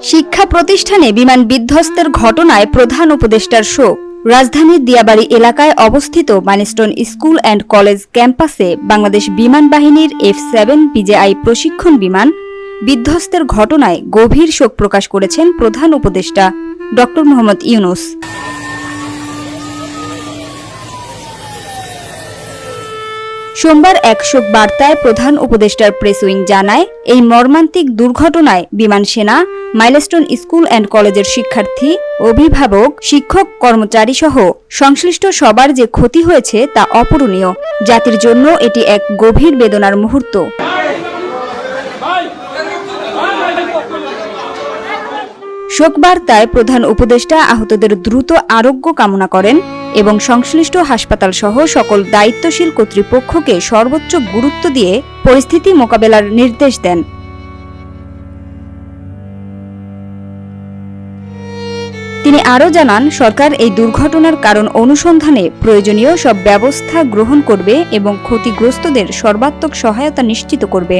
শিক্ষা প্রতিষ্ঠানে বিমান বিধ্বস্তের ঘটনায় প্রধান উপদেষ্টার শোক। রাজধানীর দিয়াবাড়ি এলাকায় অবস্থিত মাইলস্টোন স্কুল অ্যান্ড কলেজ ক্যাম্পাসে বাংলাদেশ বিমান বাহিনীর F-7 PJI প্রশিক্ষণ বিমান বিধ্বস্তের ঘটনায় গভীর শোক প্রকাশ করেছেন প্রধান উপদেষ্টা ড. মোহাম্মদ ইউনূস। সোমবার এক শোক বার্তায় প্রধান উপদেষ্টার প্রেস উইং জানায়, এই মর্মান্তিক দুর্ঘটনায় বিমান সেনা, মাইলস্টোন স্কুল অ্যান্ড কলেজের শিক্ষার্থী, অভিভাবক, শিক্ষক, কর্মচারী সহ সংশ্লিষ্ট সবার যে ক্ষতি হয়েছে তা অপূরণীয়। জাতির জন্য এটি এক গভীর বেদনার মুহূর্ত। শোকবার্তায় প্রধান উপদেষ্টা আহতদের দ্রুত আরোগ্য কামনা করেন এবং সংশ্লিষ্ট হাসপাতাল সহ সকল দায়িত্বশীল কর্তৃপক্ষকে সর্বোচ্চ গুরুত্ব দিয়ে পরিস্থিতি মোকাবেলার নির্দেশ দেন। তিনি আরও জানান, সরকার এই দুর্ঘটনার কারণ অনুসন্ধানে প্রয়োজনীয় সব ব্যবস্থা গ্রহণ করবে এবং ক্ষতিগ্রস্তদের সর্বাত্মক সহায়তা নিশ্চিত করবে।